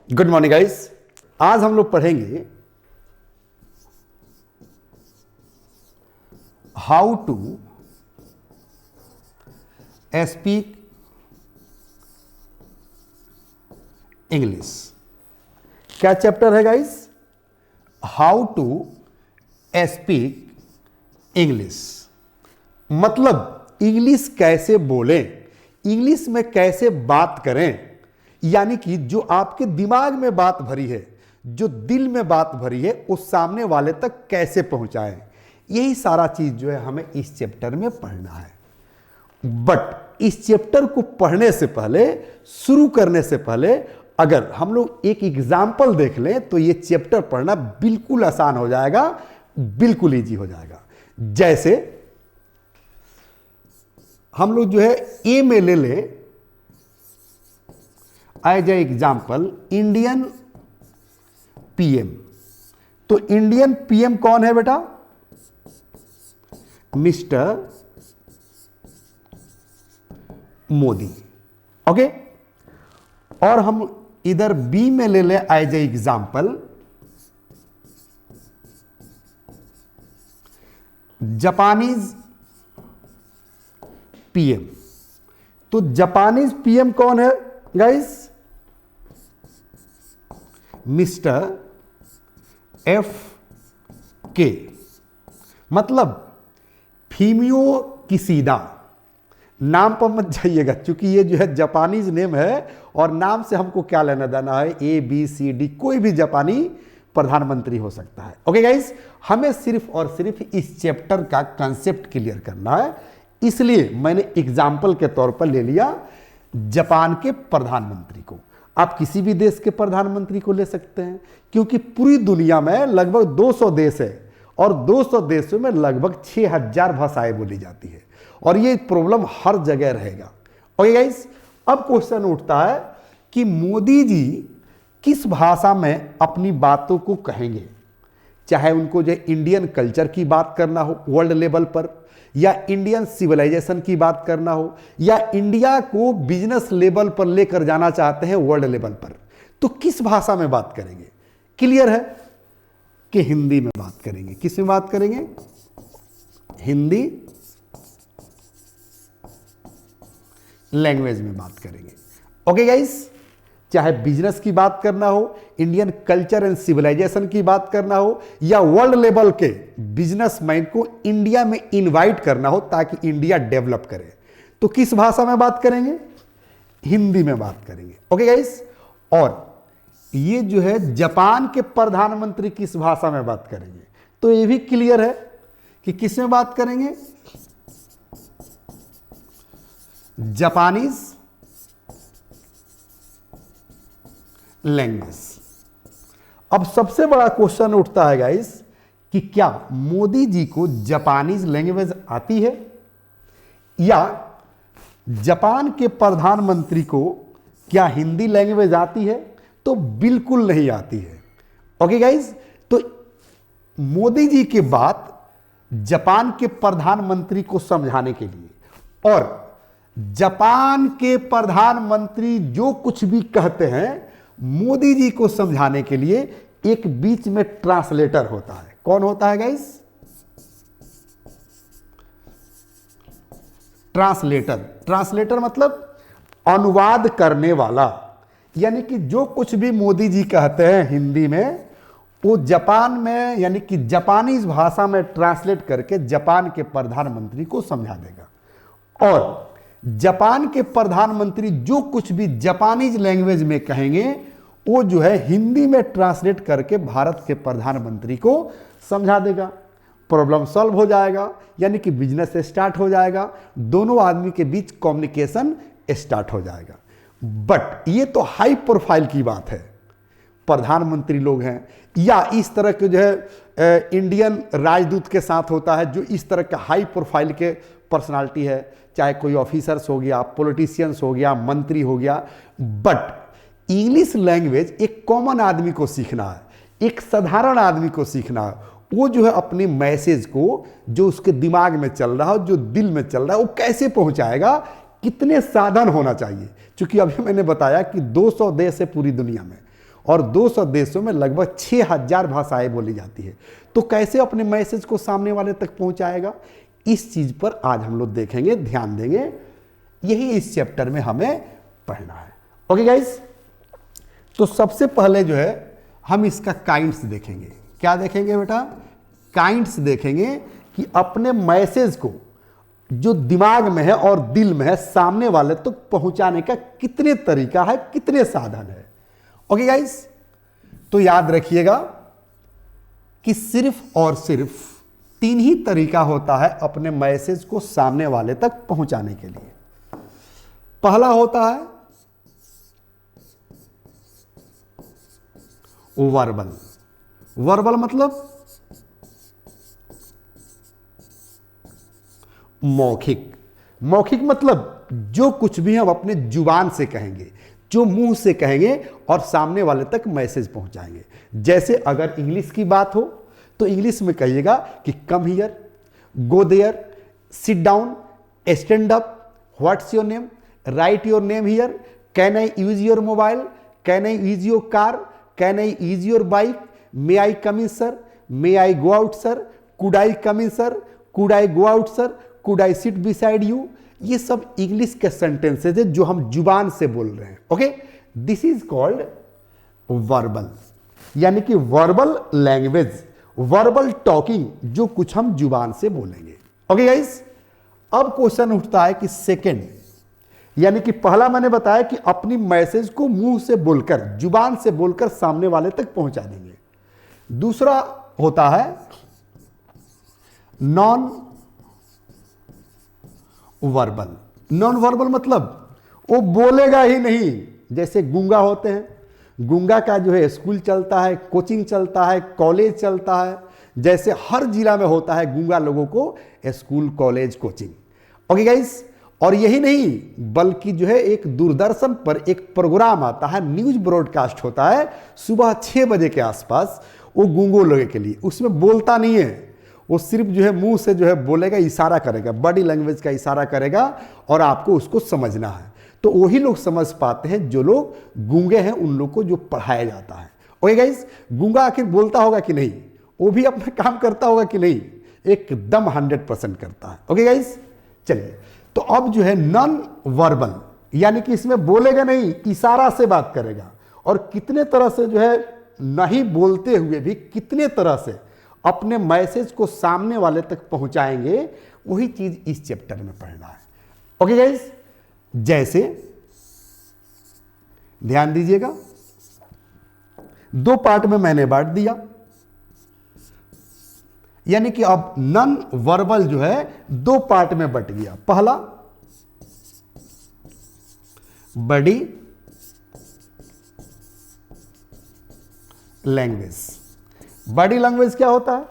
Good morning guys. आज हम लोग पढ़ेंगे हाउ टू स्पीक इंग्लिश। क्या चैप्टर है guys? How to speak English. मतलब इंग्लिश कैसे बोलें, इंग्लिश में कैसे बात करें, यानी कि जो आपके दिमाग में बात भरी है, जो दिल में बात भरी है, उस सामने वाले तक कैसे पहुंचाएं। यही सारा चीज जो है हमें इस चैप्टर में पढ़ना है। बट इस चैप्टर को पढ़ने से पहले, शुरू करने से पहले, अगर हम लोग एक एग्जाम्पल देख लें तो यह चैप्टर पढ़ना बिल्कुल आसान हो जाएगा, बिल्कुल इजी हो जाएगा। जैसे हम लोग जो है ए में ले लें as a example Indian PM. तो इंडियन पीएम कौन है बेटा? मिस्टर मोदी। ओके। और हम इधर बी में ले लें as a example Japanese PM. तो जापानीज पीएम कौन है गाइस? मिस्टर एफ के। मतलब फीमियो किसीदा। नाम पर मत जाइएगा, क्योंकि ये जो है जापानीज नेम है और नाम से हमको क्या लेना देना है। ए बी सी डी, कोई भी जापानी प्रधानमंत्री हो सकता है। ओके गाइस, हमें सिर्फ और सिर्फ इस चैप्टर का कंसेप्ट क्लियर करना है, इसलिए मैंने एग्जाम्पल के तौर पर ले लिया जापान के प्रधानमंत्री को। आप किसी भी देश के प्रधानमंत्री को ले सकते हैं, क्योंकि पूरी दुनिया में लगभग 200 देश है और 200 देशों में लगभग 6000 भाषाएं बोली जाती है, और ये प्रॉब्लम हर जगह रहेगा। ओके गाइस, अब क्वेश्चन उठता है कि मोदी जी किस भाषा में अपनी बातों को कहेंगे। चाहे उनको जो इंडियन कल्चर की बात करना हो वर्ल्ड लेवल पर, या इंडियन सिविलाइजेशन की बात करना हो, या इंडिया को बिजनेस लेवल पर लेकर जाना चाहते हैं वर्ल्ड लेवल पर, तो किस भाषा में बात करेंगे? क्लियर है कि हिंदी में बात करेंगे। किस में बात करेंगे? हिंदी लैंग्वेज में बात करेंगे। ओके गाइस, चाहे बिजनेस की बात करना हो, इंडियन कल्चर एंड सिविलाइजेशन की बात करना हो, या वर्ल्ड लेवल के बिजनेसमैन को इंडिया में इनवाइट करना हो ताकि इंडिया डेवलप करे, तो किस भाषा में बात करेंगे? हिंदी में बात करेंगे। ओके गाइस, और ये जो है जापान के प्रधानमंत्री किस भाषा में बात करेंगे, तो ये भी क्लियर है कि किस में बात करेंगे? Japanese language. अब सबसे बड़ा क्वेश्चन उठता है गाइस कि क्या मोदी जी को जापानीज लैंग्वेज आती है, या जापान के प्रधानमंत्री को क्या हिंदी लैंग्वेज आती है? तो बिल्कुल नहीं आती है। ओके गाइस, तो मोदी जी की बात जापान के प्रधानमंत्री को समझाने के लिए, और जापान के प्रधानमंत्री जो कुछ भी कहते हैं मोदी जी को समझाने के लिए एक बीच में ट्रांसलेटर होता है। कौन होता है गाइस? ट्रांसलेटर। ट्रांसलेटर मतलब अनुवाद करने वाला, यानी कि जो कुछ भी मोदी जी कहते हैं हिंदी में, वो जापान में यानी कि जापानीज भाषा में ट्रांसलेट करके जापान के प्रधानमंत्री को समझा देगा। और जापान के प्रधानमंत्री जो कुछ भी जापानीज लैंग्वेज में कहेंगे वो जो है हिंदी में ट्रांसलेट करके भारत के प्रधानमंत्री को समझा देगा। प्रॉब्लम सॉल्व हो जाएगा, यानी कि बिजनेस स्टार्ट हो जाएगा, दोनों आदमी के बीच कम्युनिकेशन स्टार्ट हो जाएगा। बट ये तो हाई प्रोफाइल की बात है, प्रधानमंत्री लोग हैं, या इस तरह के जो है इंडियन राजदूत के साथ होता है, जो इस तरह का हाई प्रोफाइल के पर्सनालिटी है, चाहे कोई ऑफिसर्स हो गया, पॉलिटिशियंस हो गया, मंत्री हो गया। बट इंग्लिश लैंग्वेज एक कॉमन आदमी को सीखना है, एक साधारण आदमी को सीखना है। वो जो है अपने मैसेज को, जो उसके दिमाग में चल रहा है, जो दिल में चल रहा है, वो कैसे पहुंचाएगा, कितने साधन होना चाहिए। क्योंकि अभी मैंने बताया कि 200 देश है पूरी दुनिया में, और 200 देशों में लगभग 6000 भाषाएं बोली जाती है। तो कैसे अपने मैसेज को सामने वाले तक पहुंचाएगा, इस चीज पर आज हम लोग देखेंगे, ध्यान देंगे। यही इस चैप्टर में हमें पढ़ना है। ओके गाइस, तो सबसे पहले जो है हम इसका काइंड्स देखेंगे। क्या देखेंगे बेटा? काइंड्स देखेंगे कि अपने मैसेज को जो दिमाग में है और दिल में है सामने वाले तक तो पहुंचाने का कितने तरीका है, कितने साधन है। ओके गाइस, तो याद रखिएगा कि सिर्फ और सिर्फ 3 ही तरीका होता है अपने मैसेज को सामने वाले तक पहुंचाने के लिए। पहला होता है वर्बल। वर्बल मतलब मौखिक। मौखिक मतलब जो कुछ भी हम अपने जुबान से कहेंगे, जो मुंह से कहेंगे और सामने वाले तक मैसेज पहुंचाएंगे। जैसे अगर इंग्लिश की बात हो तो इंग्लिश में कहिएगा कि come here, go there, sit down, stand up, what's your name, write your name here, can I use your mobile, can I use your car, can I use your bike, may I come in sir, may I go out sir, could I come in sir, could I go out sir, could I sit beside you. ये सब English के sentences है जो हम जुबान से बोल रहे हैं। Okay, this is called verbal, यानी कि वर्बल लैंग्वेज, वर्बल टॉकिंग, जो कुछ हम जुबान से बोलेंगे। ओके गाइस, अब क्वेश्चन उठता है कि सेकंड, यानी कि पहला मैंने बताया कि अपनी मैसेज को मुंह से बोलकर, जुबान से बोलकर सामने वाले तक पहुंचा देंगे। दूसरा होता है नॉन वर्बल। नॉन वर्बल मतलब वो बोलेगा ही नहीं। जैसे गूंगा होते हैं, गूंगा का जो है स्कूल चलता है, कोचिंग चलता है, कॉलेज चलता है। जैसे हर जिला में होता है गूंगा लोगों को school, college, coaching. Okay guys, और यही नहीं बल्कि जो है एक दूरदर्शन पर एक प्रोग्राम आता है, न्यूज ब्रॉडकास्ट होता है सुबह 6 बजे के आसपास, वो गूंगो लोगों के लिए। उसमें बोलता नहीं है, वो सिर्फ जो है मुंह से जो है बोलेगा, इशारा करेगा, बॉडी लैंग्वेज का इशारा करेगा और आपको उसको समझना है। तो वही लोग समझ पाते हैं जो लोग गूंगे हैं, उन लोग को जो पढ़ाया जाता है। ओके गाइस, गूंगा आखिर बोलता होगा कि नहीं, वो भी अपना काम करता होगा कि नहीं, एकदम 100% करता है। ओके गाइस, चलिए, तो अब जो है नॉन वर्बल, यानी कि इसमें बोलेगा नहीं, इशारा से बात करेगा। और कितने तरह से जो है नहीं बोलते हुए भी कितने तरह से अपने मैसेज को सामने वाले तक पहुंचाएंगे, वही चीज इस चैप्टर में पढ़ना है। ओके गाइस, जैसे ध्यान दीजिएगा, 2 पार्ट में मैंने बांट दिया, यानी कि अब नॉन वर्बल जो है 2 पार्ट में बट गया। पहला बॉडी लैंग्वेज। बॉडी लैंग्वेज क्या होता है?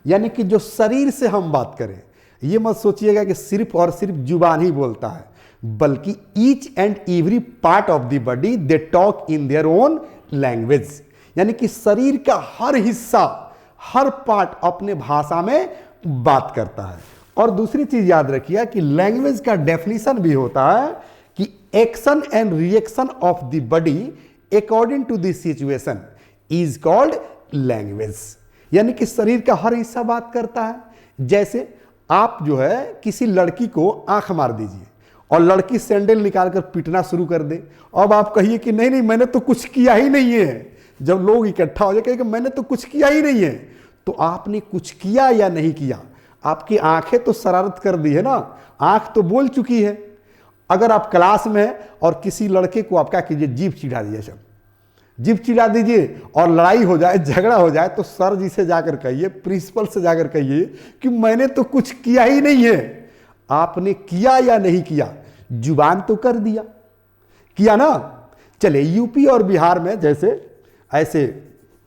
यानी कि जो शरीर से हम बात करें। ये मत सोचिएगा कि सिर्फ और सिर्फ जुबान ही बोलता है, बल्कि each and every part of the body they talk in their own language. यानी कि शरीर का हर हिस्सा, हर पार्ट अपने भाषा में बात करता है। और दूसरी चीज याद रखिए कि लैंग्वेज का डेफिनेशन भी होता है कि action and reaction of the body according to the situation is called language. यानी कि शरीर का हर हिस्सा बात करता है। जैसे आप जो है किसी लड़की को आंख मार दीजिए और लड़की सैंडल निकालकर पीटना शुरू कर दे। अब आप कहिए कि नहीं नहीं मैंने तो कुछ किया ही नहीं है। जब लोग इकट्ठा हो जाए कहेंगे मैंने तो कुछ किया ही नहीं है, तो आपने कुछ किया या नहीं किया? आपकी आंखें तो शरारत कर दी है ना, आंख तो बोल चुकी है। अगर आप क्लास में हैं और किसी लड़के को आप क्या कीजिए, जीभ चिढ़ा दीजिए, सब जीभ चिढ़ा दीजिए और लड़ाई हो जाए, झगड़ा हो जाए, तो सर जी से जाकर कहिए, प्रिंसिपल से जाकर कहिए कि मैंने तो कुछ किया ही नहीं है। आपने किया या नहीं किया? जुबान तो कर दिया, किया ना। चले यूपी और बिहार में जैसे ऐसे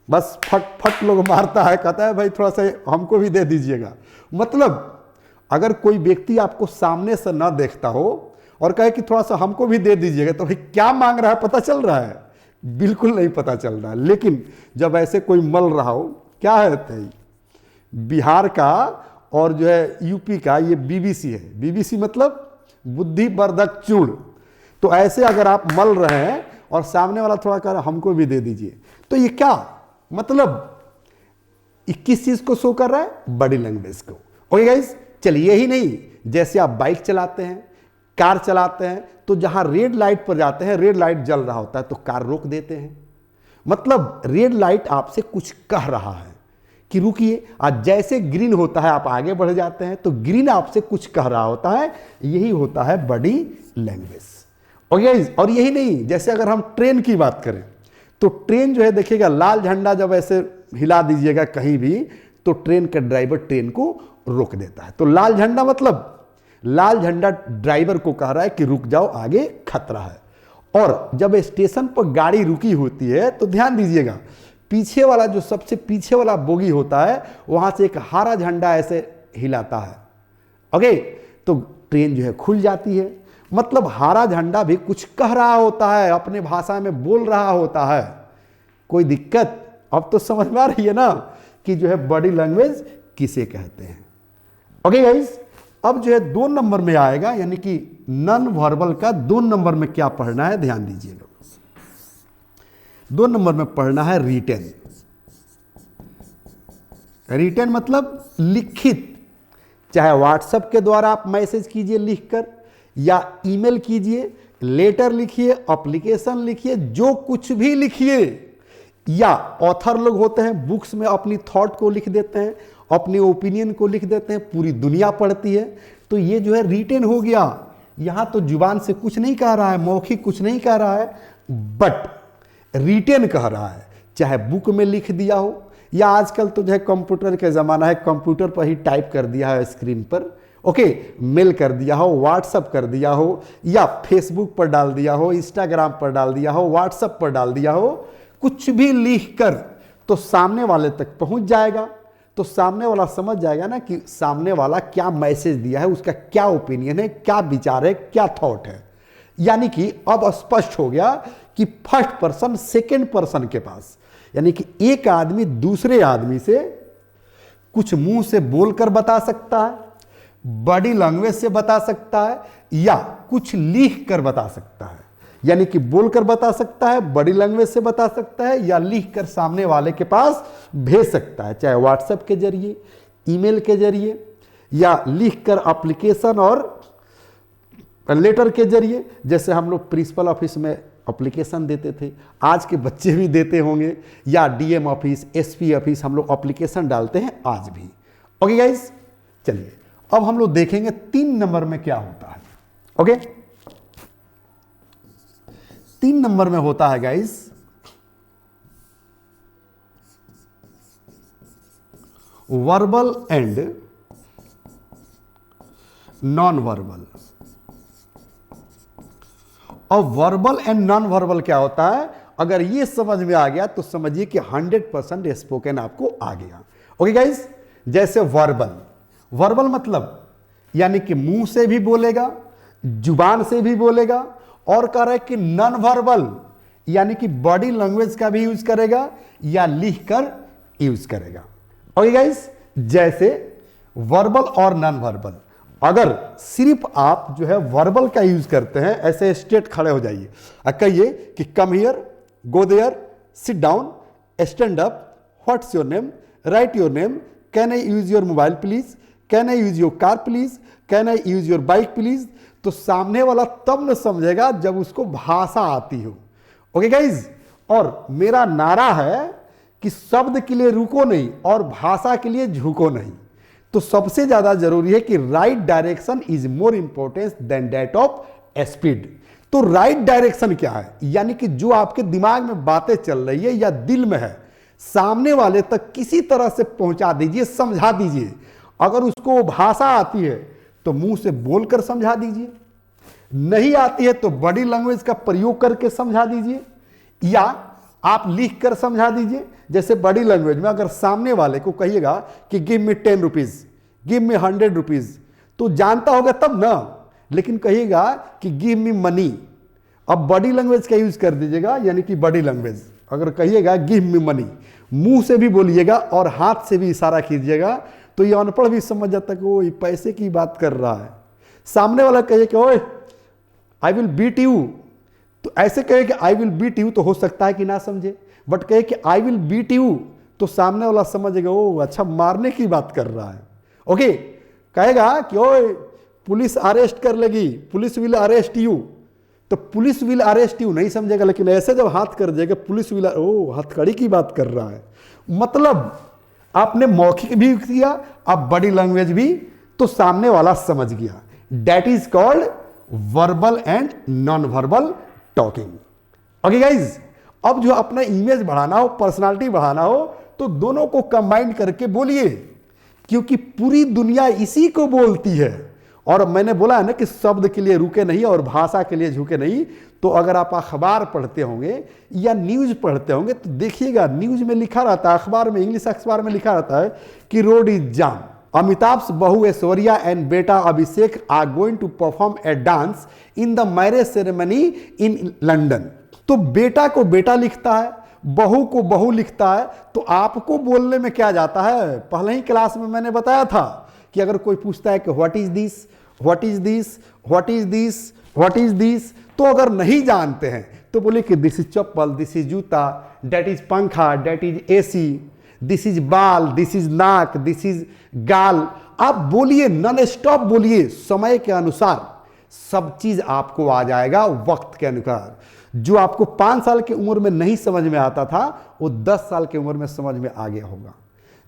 बस फट फट लोग मारता है, कहता है भाई थोड़ा सा हमको भी दे दीजिएगा। मतलब अगर कोई व्यक्ति आपको सामने से ना देखता हो और कहे कि थोड़ा सा हमको भी दे दीजिएगा, तो भाई क्या मांग रहा है पता चल रहा है? बिल्कुल नहीं पता चल रहा है। लेकिन जब ऐसे कोई मल रहा हो, क्या है बिहार का और जो है यूपी का, ये बीबीसी है। बीबीसी मतलब बुद्धिवर्धक चूर्ण। तो ऐसे अगर आप मल रहे हैं और सामने वाला थोड़ा कह रहा है हमको भी दे दीजिए, तो ये क्या मतलब किस चीज को शो कर रहा है? बॉडी लैंग्वेज को। ओके गाइस, चलिए यही नहीं, जैसे आप बाइक चलाते हैं, कार चलाते हैं, तो जहां रेड लाइट पर जाते हैं, रेड लाइट जल रहा होता है तो कार रोक देते हैं, मतलब रेड लाइट आपसे कुछ कह रहा है कि रुकिए। आज जैसे ग्रीन होता है आप आगे बढ़ जाते हैं, तो ग्रीन आपसे कुछ कह रहा होता है, यही होता है बॉडी लैंग्वेज। ओके, और यही नहीं, जैसे अगर हम ट्रेन की बात करें तो ट्रेन जो है देखिएगा, लाल झंडा जब ऐसे हिला दीजिएगा कहीं भी, तो ट्रेन का ड्राइवर ट्रेन को रोक देता है। तो लाल झंडा मतलब लाल झंडा ड्राइवर को कह रहा है कि रुक जाओ, आगे खतरा है। और जब स्टेशन पर गाड़ी रुकी होती है तो ध्यान दीजिएगा, पीछे वाला जो सबसे पीछे वाला बोगी होता है वहां से एक हरा झंडा ऐसे हिलाता है। ओके, तो ट्रेन जो है खुल जाती है, मतलब हरा झंडा भी कुछ कह रहा होता है, अपने भाषा में बोल रहा होता है। कोई दिक्कत? अब तो समझ में आ रही है ना कि जो है बॉडी लैंग्वेज किसे कहते हैं। ओके गाइस, अब जो है 2 नंबर में आएगा, यानी कि नॉन वर्बल का 2 नंबर में क्या पढ़ना है, ध्यान दीजिएगा। 2 नंबर में पढ़ना है रिटेन। रिटेन मतलब लिखित, चाहे व्हाट्सएप के द्वारा आप मैसेज कीजिए लिखकर, या ईमेल कीजिए, लेटर लिखिए, एप्लीकेशन लिखिए, जो कुछ भी लिखिए, या ऑथर लोग होते हैं बुक्स में अपनी थॉट को लिख देते हैं, अपने ओपिनियन को लिख देते हैं, पूरी दुनिया पढ़ती है, तो ये जो है रिटेन हो गया। यहां तो जुबान से कुछ नहीं कह रहा है, मौखिक कुछ नहीं कह रहा है, बट रिटेन कह रहा है। चाहे बुक में लिख दिया हो, या आजकल तो जो है कंप्यूटर का ज़माना है, कंप्यूटर पर ही टाइप कर दिया है स्क्रीन पर, ओके, मेल कर दिया हो, व्हाट्सअप कर दिया हो, या फेसबुक पर डाल दिया हो, इंस्टाग्राम पर डाल दिया हो, व्हाट्सअप पर डाल दिया हो, कुछ भी लिख कर तो सामने वाले तक पहुंच जाएगा। तो सामने वाला समझ जाएगा ना कि सामने वाला क्या मैसेज दिया है, उसका क्या ओपिनियन है, क्या विचार है, क्या थॉट है। यानी कि अब स्पष्ट हो गया कि फर्स्ट पर्सन सेकेंड पर्सन के पास, यानी कि एक आदमी दूसरे आदमी से कुछ मुंह से बोलकर बता सकता है, बॉडी लैंग्वेज से बता सकता है, या कुछ लिख कर बता सकता है। यानी कि बोलकर बता सकता है, बॉडी लैंग्वेज से बता सकता है, या लिख कर सामने वाले के पास भेज सकता है, चाहे व्हाट्सएप के जरिए, ईमेल के जरिए, या लिख कर एप्लीकेशन और लेटर के जरिए। जैसे हम लोग प्रिंसिपल ऑफिस में एप्लीकेशन देते थे, आज के बच्चे भी देते होंगे, या डीएम ऑफिस, एसपी ऑफिस, हम लोग एप्लीकेशन डालते हैं आज भी। ओके गाइस, चलिए अब हम लोग देखेंगे 3 नंबर में क्या होता है। ओके, 3 नंबर में होता है guys verbal and non verbal. और वर्बल एंड नॉन वर्बल क्या होता है, अगर ये समझ में आ गया तो समझिए कि 100% स्पोकन आपको आ गया। ओके गाइस, जैसे वर्बल, वर्बल मतलब यानी कि मुंह से भी बोलेगा, जुबान से भी बोलेगा, और कह रहा है कि नॉन वर्बल यानी कि बॉडी लैंग्वेज का भी यूज करेगा, या लिख कर यूज करेगा। ओके गाइस, जैसे वर्बल और नॉन वर्बल, अगर सिर्फ आप जो है वर्बल का यूज करते हैं, ऐसे स्ट्रेट खड़े हो जाइए और कहिए कि come here, go there, sit down, stand up, what's your name, write your name, can I use your mobile please, can I use your car please, can I use your bike please, तो सामने वाला तब न समझेगा जब उसको भाषा आती हो। ओके गाइज, और मेरा नारा है कि शब्द के लिए रुको नहीं और भाषा के लिए झुको नहीं। तो सबसे ज्यादा जरूरी है कि right direction is more important than that of speed. तो राइट डायरेक्शन क्या है, यानी कि जो आपके दिमाग में बातें चल रही है या दिल में है, सामने वाले तक किसी तरह से पहुंचा दीजिए, समझा दीजिए। अगर उसको भाषा आती है तो मुंह से बोलकर समझा दीजिए, नहीं आती है तो बॉडी लैंग्वेज का प्रयोग करके समझा दीजिए, या आप लिख कर समझा दीजिए। जैसे बॉडी लैंग्वेज में अगर सामने वाले को कहिएगा कि give me 10 rupees, give me 100 rupees, तो जानता होगा तब ना, लेकिन कहिएगा कि गिव मी मनी। अब बॉडी लैंग्वेज का यूज कर दीजिएगा, यानी कि बॉडी लैंग्वेज अगर कहिएगा गिव मी मनी, मुंह से भी बोलिएगा और हाथ से भी इशारा कीजिएगा, तो ये अनपढ़ भी समझ जाता है कि वो पैसे की बात कर रहा है। सामने वाला कहिए कि ओए आई विल बीट यू, तो ऐसे कहे कि आई विल बीट यू तो हो सकता है कि ना समझे, बट कहे कि आई विल बीट यू तो सामने वाला समझेगा ओ अच्छा मारने की बात कर रहा है। ओके, कहेगा कि ओए पुलिस अरेस्ट कर लेगी, पुलिस विल अरेस्ट यू, तो पुलिस विल अरेस्ट यू नहीं समझेगा, लेकिन ऐसे जब हाथ कर देगा पुलिस विल, ओ हथकड़ी की बात कर रहा है। मतलब आपने मौखिक भी किया, आप बॉडी लैंग्वेज भी, तो सामने वाला समझ गया। That is called verbal and non verbal talking. Okay guys, अब जो अपना इमेज बढ़ाना हो, पर्सनालिटी बढ़ाना हो, तो दोनों को कंबाइन करके बोलिए, क्योंकि पूरी दुनिया इसी को बोलती है। और मैंने बोला है ना कि शब्द के लिए रुके नहीं और भाषा के लिए झुके नहीं। तो अगर आप अखबार पढ़ते होंगे या न्यूज पढ़ते होंगे तो देखिएगा न्यूज में लिखा रहता है, अखबार में, इंग्लिश अखबार में लिखा रहता है कि रोड इज जाम, अमिताभ's बहू ऐश्वर्या एंड बेटा Abhishek are going to perform a dance in the marriage ceremony in London. तो बेटा को बेटा लिखता है, बहू को बहू लिखता है, तो आपको बोलने में क्या जाता है। पहले ही क्लास में मैंने बताया था कि अगर कोई पूछता है कि what is this, what is this, what is this, what is this, तो अगर नहीं जानते हैं तो बोले कि this is chappal, this is joota, that is pankha, that is AC, this is baal, this is naak, this is gaal. आप बोलिए, नॉन स्टॉप बोलिए, समय के अनुसार सब चीज आपको आ जाएगा, वक्त के अनुसार। जो आपको 5 साल की उम्र में नहीं समझ में आता था वो 10 साल की उम्र में समझ में आ गया होगा।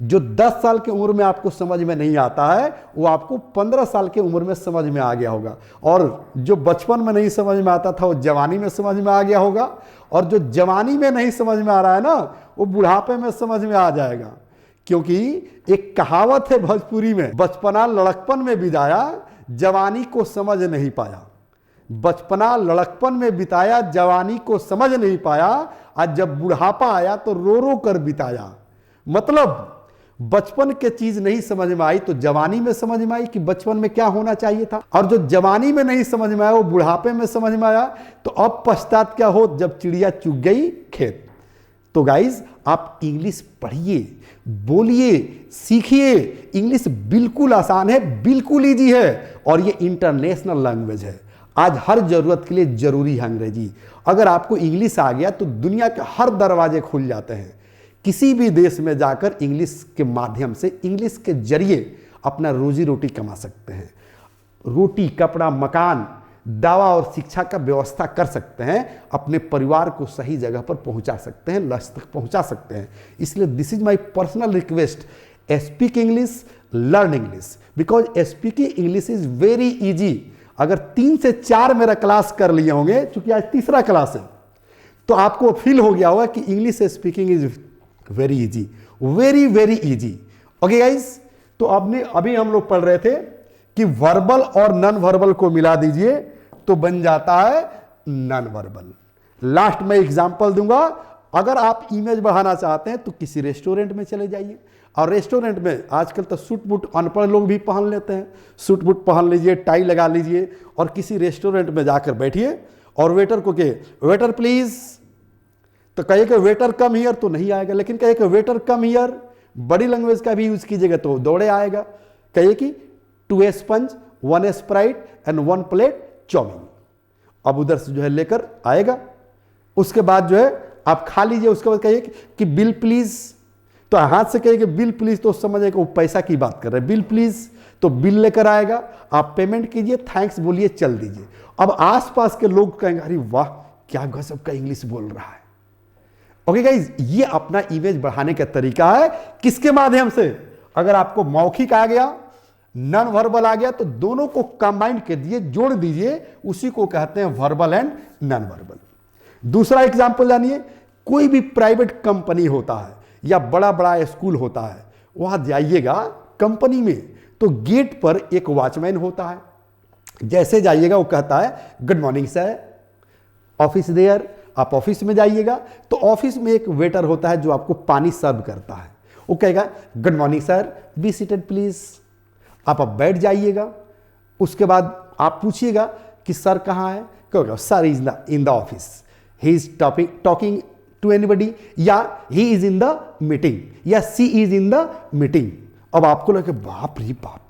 जो 10 साल की उम्र में आपको समझ में नहीं आता है वो आपको 15 साल की उम्र में समझ में आ गया होगा। और जो बचपन में नहीं समझ में आता था वो जवानी में समझ में आ गया होगा। और जो जवानी में नहीं समझ में आ रहा है ना वो बुढ़ापे में समझ में आ जाएगा। क्योंकि एक कहावत है भोजपुरी में, बचपना लड़कपन में बिताया, जवानी को समझ नहीं पाया। बचपना लड़कपन में बिताया, जवानी को समझ नहीं पाया, और जब बुढ़ापा आया तो रो रो कर बिताया। मतलब बचपन के चीज नहीं समझ में आई तो जवानी में समझ में आई कि बचपन में क्या होना चाहिए था, और जो जवानी में नहीं समझ में आया वो बुढ़ापे में समझ में आया। तो अब पश्चात क्या हो, जब चिड़िया चुग गई खेत। तो गाइज आप इंग्लिश पढ़िए, बोलिए, सीखिए। इंग्लिश बिल्कुल आसान है, बिल्कुल इजी है, और ये इंटरनेशनल लैंग्वेज है। आज हर जरूरत के लिए जरूरी है अंग्रेजी। अगर आपको इंग्लिश आ गया तो दुनिया के हर दरवाजे खुल जाते हैं। किसी भी देश में जाकर इंग्लिश के माध्यम से, इंग्लिश के जरिए अपना रोजी रोटी कमा सकते हैं। रोटी, कपड़ा, मकान, दवा और शिक्षा का व्यवस्था कर सकते हैं, अपने परिवार को सही जगह पर पहुंचा सकते हैं, लक्ष्य तक पहुंचा सकते हैं। इसलिए this is my personal request, speak English, learn English, because speaking English is very easy. अगर 3 से 4 मेरा क्लास कर लिए होंगे, चूंकि आज तीसरा क्लास है, तो आपको फील हो गया होगा कि English speaking is very easy, very very easy. Okay guys, तो अभी हम लोग पढ़ रहे थे कि वर्बल और नॉन वर्बल को मिला दीजिए तो बन जाता है नॉन वर्बल। लास्ट में एग्जांपल दूंगा। अगर आप इमेज बढ़ाना चाहते हैं तो किसी रेस्टोरेंट में चले जाइए, और रेस्टोरेंट में आजकल तो सूट बूट अनपढ़ लोग भी पहन लेते हैं, सूट बूट पहन लीजिए, टाई लगा लीजिए, और किसी रेस्टोरेंट में जाकर बैठिए और वेटर को कहे वेटर प्लीज, तो कहे कि वेटर कम हियर, तो नहीं आएगा। लेकिन कहे कि वेटर कम हियर, बड़ी लैंग्वेज का भी यूज कीजिएगा तो दौड़े आएगा। कहिए कि 2 sponge, 1 Sprite and 1 plate chowmein. अब उधर से जो है लेकर आएगा, उसके बाद जो है आप खा लीजिए। उसके बाद कहिए कि बिल प्लीज, तो हाथ से कहिए कि बिल प्लीज, तो समझिए कि वो पैसा की बात कर रहे हैं। बिल प्लीज, तो बिल लेकर आएगा, आप पेमेंट कीजिए, थैंक्स बोलिए, चल दीजिए। अब आसपास के लोग कहेंगे अरे वाह क्या गजब का इंग्लिश बोल रहा है। ओके गाइज, ये अपना इमेज बढ़ाने का तरीका है। किसके माध्यम से? अगर आपको मौखिक आ गया, नॉन वर्बल आ गया, तो दोनों को कंबाइन कर दिए, जोड़ दीजिए, उसी को कहते हैं वर्बल एंड नॉन वर्बल। दूसरा एग्जांपल जानिए, कोई भी प्राइवेट कंपनी होता है या बड़ा बड़ा स्कूल होता है, वहां जाइएगा कंपनी में तो गेट पर एक वॉचमैन होता है। जैसे जाइएगा वो कहता है good morning sir, office there. आप ऑफिस में जाइएगा तो ऑफिस में एक वेटर होता है जो आपको पानी सर्व करता है। वो कहेगा good morning sir, be seated please. आप बैठ जाइएगा। उसके बाद आप पूछिएगा कि सर कहाँ है, कहोगे sir is in the office, he is talking to anybody, या he is in the meeting, या she is in the meeting. अब आपको लगे बाप रे बाप,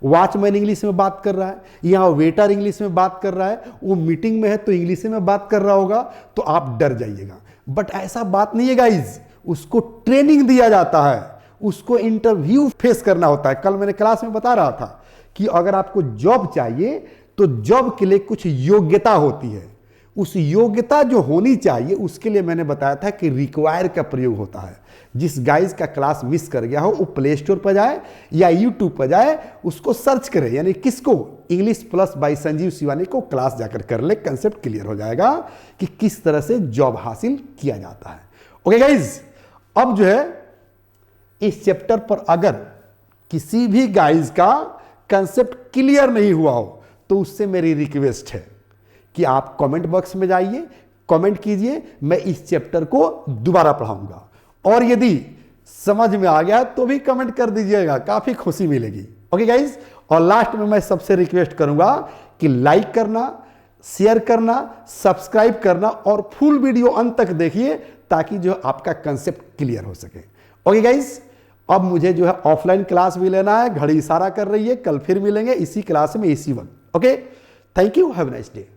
वॉचमैन इंग्लिश में बात कर रहा है, यहाँ वेटर इंग्लिश में बात कर रहा है, वो मीटिंग में है तो इंग्लिश में बात कर रहा होगा, तो आप डर जाइएगा। बट ऐसा बात नहीं है गाइज, उसको ट्रेनिंग दिया जाता है, उसको इंटरव्यू फेस करना होता है। कल मैंने क्लास में बता रहा था कि अगर आपको जॉब चाहिए तो जॉब के लिए कुछ योग्यता होती है, उस योग्यता जो होनी चाहिए उसके लिए मैंने बताया था कि रिक्वायर का प्रयोग होता है। जिस गाइज का क्लास मिस कर गया हो वो प्ले स्टोर पर जाए या यूट्यूब पर जाए, उसको सर्च करे, यानी किसको, English plus by Sanjeev Shivani को क्लास जाकर कर ले, कंसेप्ट क्लियर हो जाएगा कि किस तरह से जॉब हासिल किया जाता है। ओके गाइज, अब जो है इस चैप्टर पर अगर किसी भी गाइज का कंसेप्ट क्लियर नहीं हुआ हो तो उससे मेरी रिक्वेस्ट है कि आप कमेंट बॉक्स में जाइए, कमेंट कीजिए, मैं इस चैप्टर को दोबारा पढ़ाऊंगा। और यदि समझ में आ गया तो भी कमेंट कर दीजिएगा, काफी खुशी मिलेगी। ओके गाइज, और लास्ट में मैं सबसे रिक्वेस्ट करूंगा कि लाइक करना, शेयर करना, सब्सक्राइब करना और फुल वीडियो अंत तक देखिए ताकि जो आपका कंसेप्ट क्लियर हो सके। ओके गाइज, अब मुझे जो है ऑफलाइन क्लास भी लेना है, घड़ी इशारा कर रही है, कल फिर मिलेंगे इसी क्लास में इसी वक्त। Okay, thank you, have a nice day.